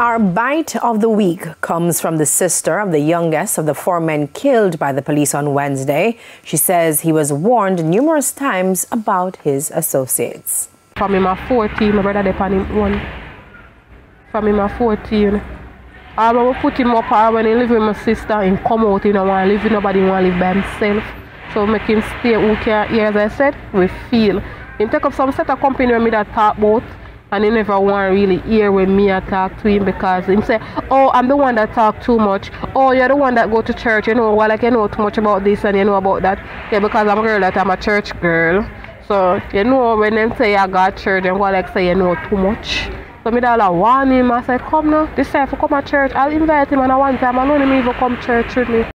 Our bite of the week comes from the sister of the youngest of the 4 men killed by the police on Wednesday. She says he was warned numerous times about his associates. From him at 14, my brother depend him one. From him at 14. I will put him up when he live with my sister and come out, he don't want to live with nobody, he want to live by himself. So make him stay who can hear, as I said, we feel. He take up some set of company with me that talk about. And he never want to really hear when me I talk to him because he say, oh, I'm the one that talk too much. Oh, you're the one that go to church. You know, well, like you know too much about this and you know about that. Yeah, because I'm a girl that I'm a church girl. So, you know, when them say I got church, and go like say you know too much. So me that warn him. I said, come now, this time if you come to church, I'll invite him and one time I know him even come church with me.